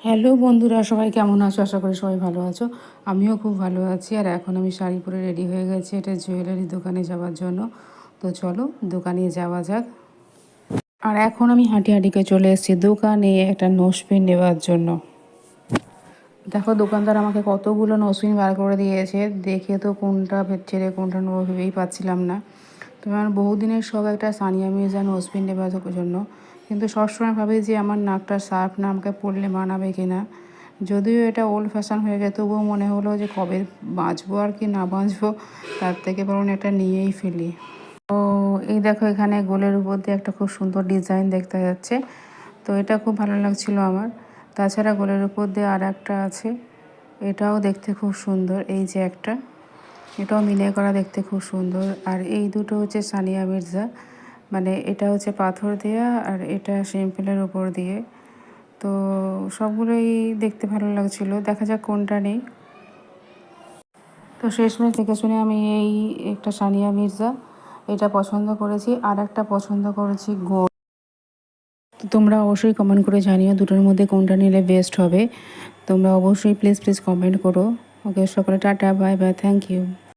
Hello বন্ধুরা, সবাই কেমন আছো? আশা করি সবাই ভালো আছো। আমিও খুব ভালো আছি। আর এখন আমি শাড়ি পরে রেডি হয়ে গেছি এটা জুয়েলারি দোকানে যাওয়ার জন্য। তো চলো দোকানে যাওয়া যাক। আর এখন আমি হাঁটি হাঁটিকে চলে এসেছি দোকানে একটা নোজপিন নেওয়ার জন্য। দেখো দোকানদার আমাকে কতগুলো নোজপিন বার করে দিয়েছে, দেখে তো কোনটা ছেড়ে কোনটা নেবো ভেবেই পাচ্ছিলাম না। তো আমার বহুদিনের শখ একটা সানিয়া মির্জা নোজপিন নেওয়ার জন্য, কিন্তু সবসময় ভাবি যে আমার নাকটা শার্প না, আমাকে পরলে মানাবে কিনা। যদিও এটা ওল্ড ফ্যাশন হয়ে গেছে, তবুও মনে হলো যে কবে বাঁচবো আর কি না বাঁচবো, তার থেকে বরং একটা নিয়েই ফেলি। তো এই দেখো এখানে গোলের উপর দিয়ে একটা খুব সুন্দর ডিজাইন দেখতে যাচ্ছে, তো এটা খুব ভালো লাগছিল আমার। তাছাড়া গোলের উপর দিয়ে আর একটা আছে, এটাও দেখতে খুব সুন্দর। এই যে একটা, এটাও মিনে করা, দেখতে খুব সুন্দর। আর এই দুটো হচ্ছে সানিয়া মির্জা, মানে এটা হচ্ছে পাথর দেওয়া আর এটা সিম্পলের উপর দিয়ে। তো সবগুলোই দেখতে ভালো লাগছিল, দেখা যাক কোনটা নেই। তো শেষমেশ দেখে শুনে আমি এই একটা সানিয়া মির্জা এটা পছন্দ করেছি, আর একটা পছন্দ করেছি গোল্ড। তো তোমরা অবশ্যই কমেন্ট করে জানিও দুটোর মধ্যে কোনটা নিলে বেস্ট হবে। তোমরা অবশ্যই প্লিজ কমেন্ট করো। ওকে, সকলে tata, bye bye, thank you.